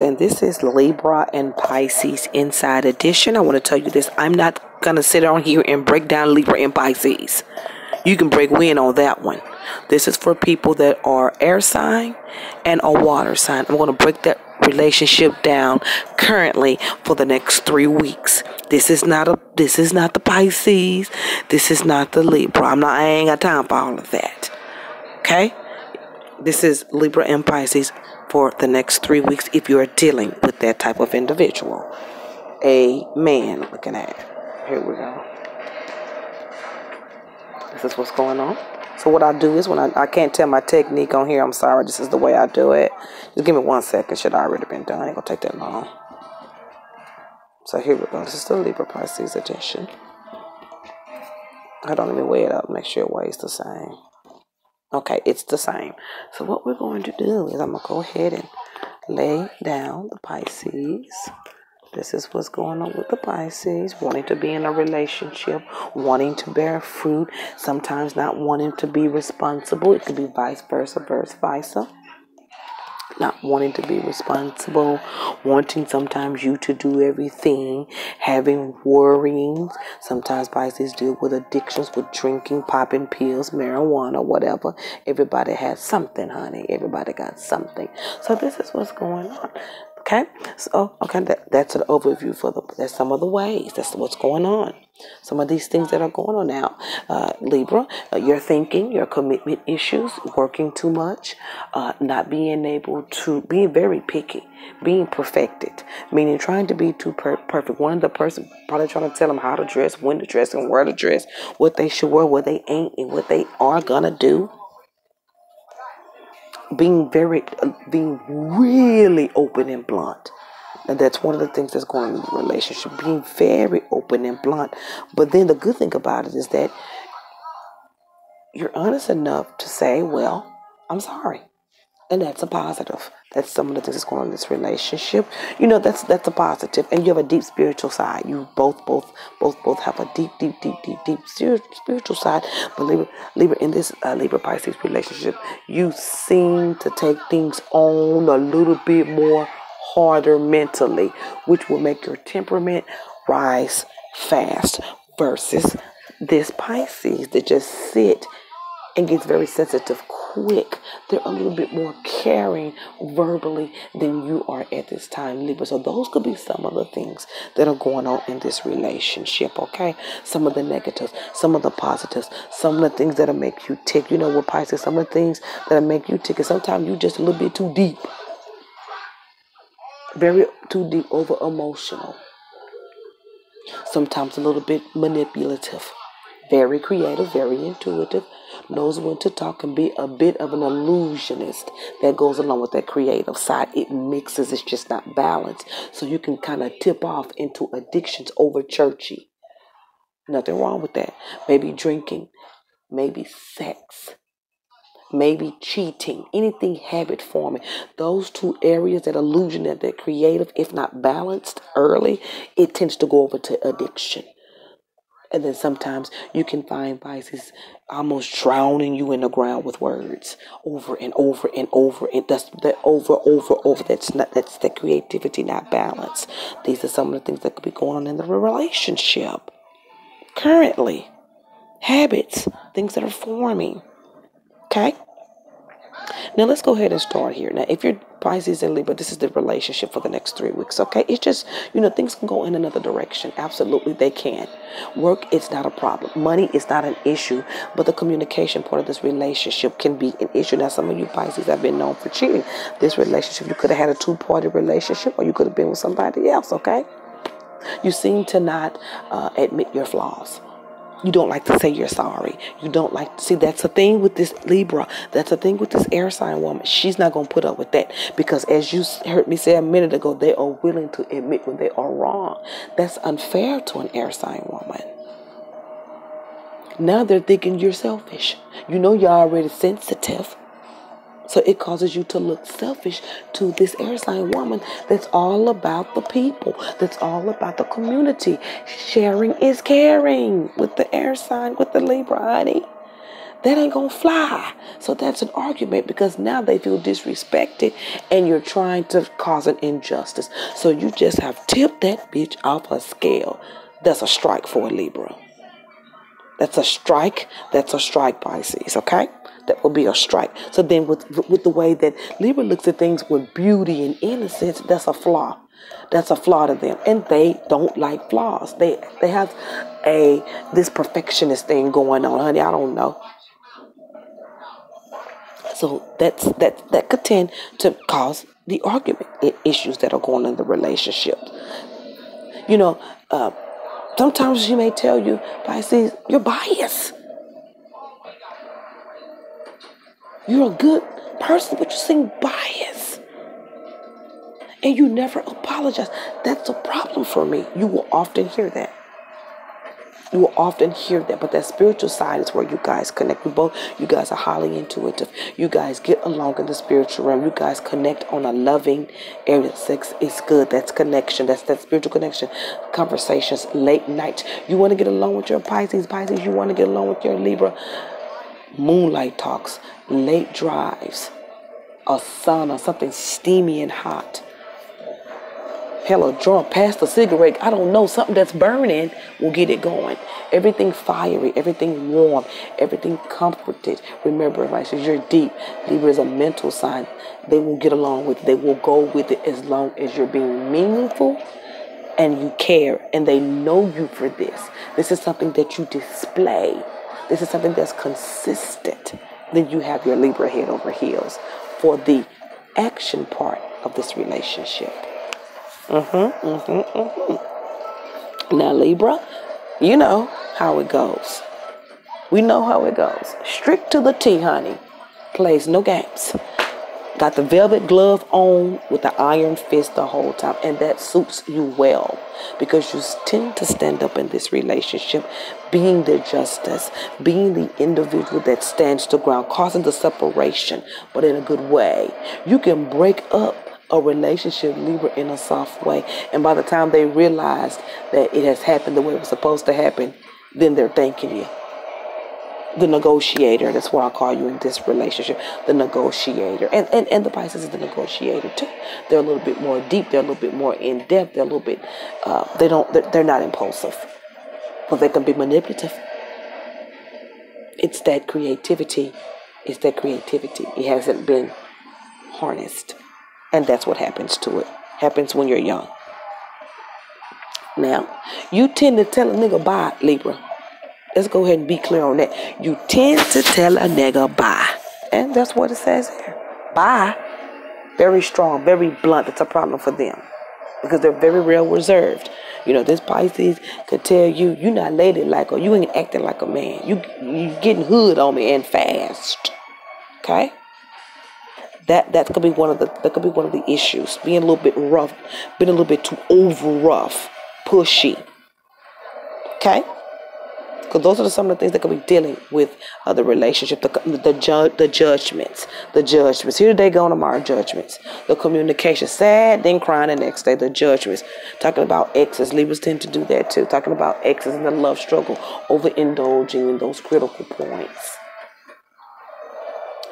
and this is Libra and Pisces Inside Edition. I want to tell you this. I'm not going to sit on here and break down Libra and Pisces. You can break wind on that one. This is for people that are air sign and a water sign. I'm going to break that relationship down currently for the next 3 weeks. This is not the Pisces. This is not the Libra. I ain't got time for all of that. Okay? This is Libra and Pisces for the next 3 weeks if you are dealing with that type of individual. Amen. Looking at it. Here we go. This is what's going on. So what I do is when I can't tell my technique on here, I'm sorry, this is the way I do it. Just give me 1 second. Should have already been done. Ain't gonna take that long. So here we go. This is the Libra Pisces edition. I don't even weigh it up. Make sure it weighs the same. Okay, it's the same. So what we're going to do is I'm going to go ahead and lay down the Pisces. This is what's going on with the Pisces. Wanting to be in a relationship. Wanting to bear fruit. Sometimes not wanting to be responsible. It could be vice versa, Not wanting to be responsible, wanting sometimes you to do everything, having worrying. Sometimes Pisces deal with addictions, with drinking, popping pills, marijuana, whatever. Everybody has something, honey. Everybody got something. So this is what's going on. Okay, so that's an overview that's some of the ways. That's what's going on. Some of these things that are going on now. Libra, your thinking, your commitment issues, working too much, not being able to, being very picky, being perfected, meaning trying to be too perfect. One of the person probably trying to tell them how to dress, when to dress, and where to dress, what they should wear, what they ain't, and what they are gonna do. Being really open and blunt. And that's one of the things that's going on in the relationship. Being very open and blunt. But then the good thing about it is that you're honest enough to say, well, I'm sorry. And that's a positive. That's some of the things that's going on in this relationship. You know, that's a positive. And you have a deep spiritual side. You both have a deep spiritual side. But Libra in this Libra Pisces relationship, you seem to take things on a little bit more harder mentally, which will make your temperament rise fast versus this Pisces that just sit and gets very sensitive quick. They're a little bit more caring verbally than you are at this time, Libra. So those could be some of the things that are going on in this relationship, okay? Some of the negatives, some of the positives, some of the things that'll make you tick. You know what, Pisces, some of the things that'll make you tick, and sometimes you just a little bit too deep. Very too deep, over emotional. Sometimes a little bit manipulative. Very creative, very intuitive, knows when to talk, and be a bit of an illusionist. That goes along with that creative side. It mixes, it's just not balanced. So you can kind of tip off into addictions over churchy. Nothing wrong with that. Maybe drinking, maybe sex, maybe cheating, anything habit forming. Those 2 areas, that illusion, that creative, if not balanced early, it tends to go over to addiction. And then sometimes you can find Pisces almost drowning you in the ground with words over and over and over. And that's that over. That's the creativity not balanced. These are some of the things that could be going on in the relationship currently. Habits, things that are forming. Okay. Now let's go ahead and start here. Now, if you're Pisces and Libra, this is the relationship for the next 3 weeks, okay? It's just, things can go in another direction. Absolutely, they can. Work, it's not a problem. Money is not an issue, but the communication part of this relationship can be an issue. Now, some of you Pisces have been known for cheating. This relationship, you could have had a 2-party relationship, or you could have been with somebody else, okay? You seem to not admit your flaws. You don't like to say you're sorry. You don't like to see. That's a thing with this Libra. That's a thing with this air sign woman. She's not going to put up with that, because as you heard me say a minute ago, they are willing to admit when they are wrong. That's unfair to an air sign woman. Now they're thinking you're selfish. You're already sensitive. So it causes you to look selfish to this air sign woman that's all about the people, that's all about the community. Sharing is caring with the air sign, with the Libra, honey. That ain't gonna fly. So that's an argument because now they feel disrespected and you're trying to cause an injustice. So you just have tipped that bitch off her scale. That's a strike for a Libra. That's a strike. That's a strike, Pisces, okay? That will be a strike. So then with the way that Libra looks at things with beauty and innocence, that's a flaw. That's a flaw to them. And they don't like flaws. They have this perfectionist thing going on, honey. I don't know. So that could tend to cause the argument issues that are going on in the relationship. You know, sometimes she may tell you, Pisces, you're biased. You're a good person, but you seem biased. And you never apologize. That's a problem for me. You will often hear that. You will often hear that, but that spiritual side is where you guys connect. You guys are highly intuitive. You guys get along in the spiritual realm. You guys connect on a loving area. Sex is good. That's connection. That's that spiritual connection. Conversations, late nights. You want to get along with your Pisces. Pisces, you want to get along with your Libra. Moonlight talks, late drives, a sauna, something steamy and hot. Hell, a drunk, past a cigarette, I don't know, something that's burning will get it going. Everything fiery, everything warm, everything comforted. Remember, Pisces, you're deep. Libra is a mental sign. They will get along with it. They will go with it as long as you're being meaningful and you care. And they know you for this. This is something that you display. This is something that's consistent. Then you have your Libra head over heels for the action part of this relationship. Now, Libra, you know how it goes. We know how it goes. Strict to the T, honey. Plays no games. Got the velvet glove on with the iron fist the whole time. And that suits you well. Because you tend to stand up in this relationship, being the justice, being the individual that stands the ground, causing the separation, but in a good way. You can break up a relationship, Libra, in a soft way. And by the time they realize that it has happened the way it was supposed to happen, then they're thanking you. The negotiator, that's what I call you in this relationship, the negotiator. And the Pisces is the negotiator too. They're a little bit more deep, they're a little bit more in depth, they're a little bit, they're not impulsive, but they can be manipulative. It's that creativity. It hasn't been harnessed. And that's what happens to it. Happens when you're young. Now, you tend to tell a nigga bye, Libra. Let's go ahead and be clear on that. You tend to tell a nigga bye. And that's what it says here. Bye. Very strong, very blunt. It's a problem for them. Because they're very real reserved. You know, this Pisces could tell you, you're not ladylike or you ain't acting like a man. You getting hood on me and fast. Okay? That could be one of the issues. Being a little bit rough, being a little bit too over rough, pushy. Okay? Because those are some of the things that could be dealing with the relationship, the judgments. Here today, gone tomorrow, judgments. The communication, sad, then crying the next day, the judgments. Talking about exes, Libras tend to do that too. Talking about exes and the love struggle, overindulging in those critical points.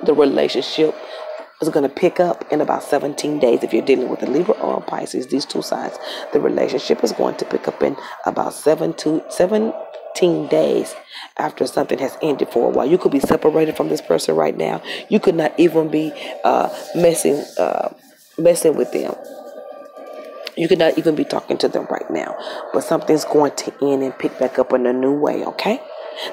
The relationship is going to pick up in about 17 days. If you're dealing with a Libra or a Pisces, these two signs, the relationship is going to pick up in about 17 days after something has ended for a while. You could be separated from this person right now. You could not even be messing with them. You could not even be talking to them right now. But something's going to end and pick back up in a new way, okay?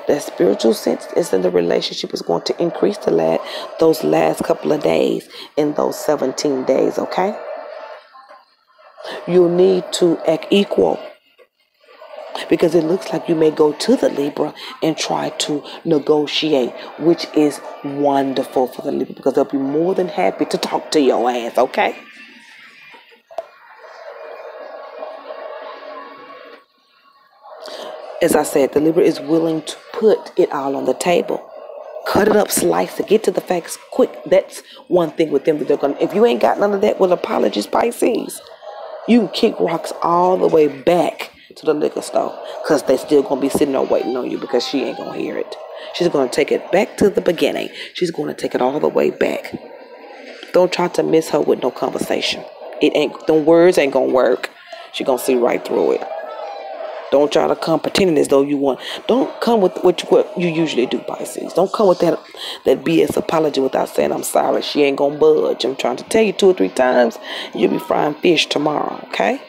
That spiritual sense is in the relationship is going to increase those last couple of days in those 17 days, okay? You'll need to act equal because it looks like you may go to the Libra and try to negotiate, which is wonderful for the Libra because they'll be more than happy to talk to your ass, okay? As I said, the Libra is willing to put it all on the table. Cut it up, slice it, get to the facts quick. That's one thing with them that they're going to... If you ain't got none of that, well, apologies, Pisces. You can kick rocks all the way back to the liquor store because they still going to be sitting there waiting on you because she ain't going to hear it. She's going to take it back to the beginning. She's going to take it all the way back. Don't try to miss her with no conversation. It ain't, them words ain't going to work. She's going to see right through it. Don't try to come pretending as though you want. Don't come with what you usually do, Pisces. Don't come with that BS apology without saying, I'm sorry. She ain't going to budge. I'm trying to tell you 2 or 3 times. You'll be frying fish tomorrow, okay?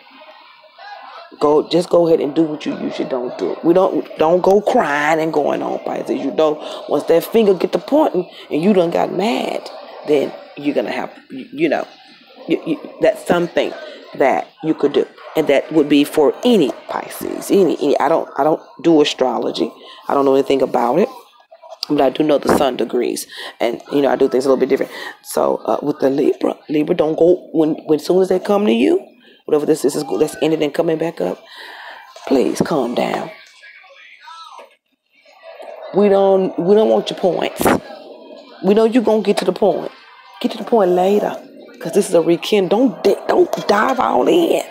Just go ahead and do what you usually don't do. Don't go crying and going on, Pisces. You know, once that finger get to pointing and you done got mad, then you're going to have, that's something that you could do. And that would be for any Pisces. Any. I don't do astrology. I don't know anything about it. But I do know the sun degrees. And, I do things a little bit different. So with the Libra don't go, when soon as they come to you, whatever this is that's ended and coming back up, please calm down. We don't want your points. We know you're going to get to the point. Get to the point later. Because this is a rekindle. Don't dive all in.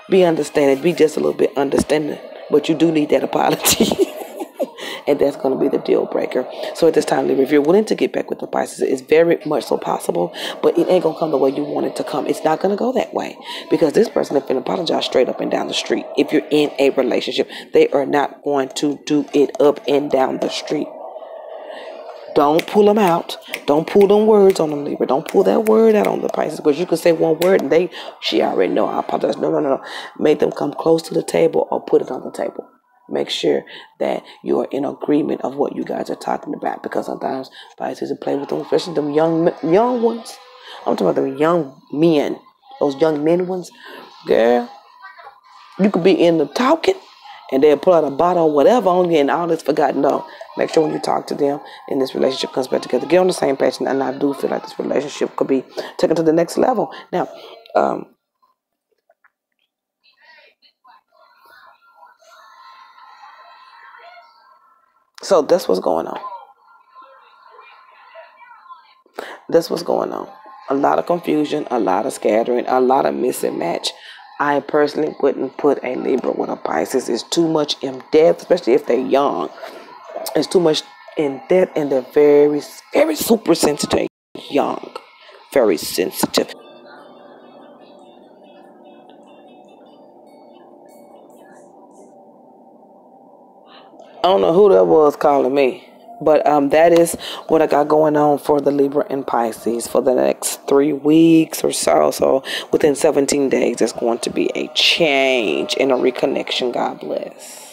Be understanding. Be just a little bit understanding. But you do need that apology. And that's going to be the deal breaker. So at this time, Libra, if you're willing to get back with the Pisces, it's very much so possible. But it ain't going to come the way you want it to come. It's not going to go that way. Because this person is going to apologize straight up and down the street. If you're in a relationship, they are not going to do it up and down the street. Don't pull them out. Don't pull them words on them, Libra. Don't pull that word out on the Pisces. Because you can say one word and she already know. I apologize. No. Make them come close to the table or put it on the table. Make sure that you're in agreement of what you guys are talking about. Because sometimes Pisces will play with them, especially them young ones. I'm talking about them young men. Those young men ones. Girl, you could be in the talking and they'll pull out a bottle or whatever on you and all this forgotten. No. Make sure when you talk to them and this relationship comes back together, get on the same page. And I do feel like this relationship could be taken to the next level. Now, so that's what's going on. That's what's going on. A lot of confusion, a lot of scattering, a lot of miss and match. I personally wouldn't put a Libra with a Pisces. It's too much in depth, especially if they're young. It's too much in depth and they're very, very super sensitive. Young. Very sensitive. I don't know who that was calling me. But that is what I got going on for the Libra and Pisces for the next 3 weeks or so. So within 17 days, there's going to be a change and a reconnection. God bless.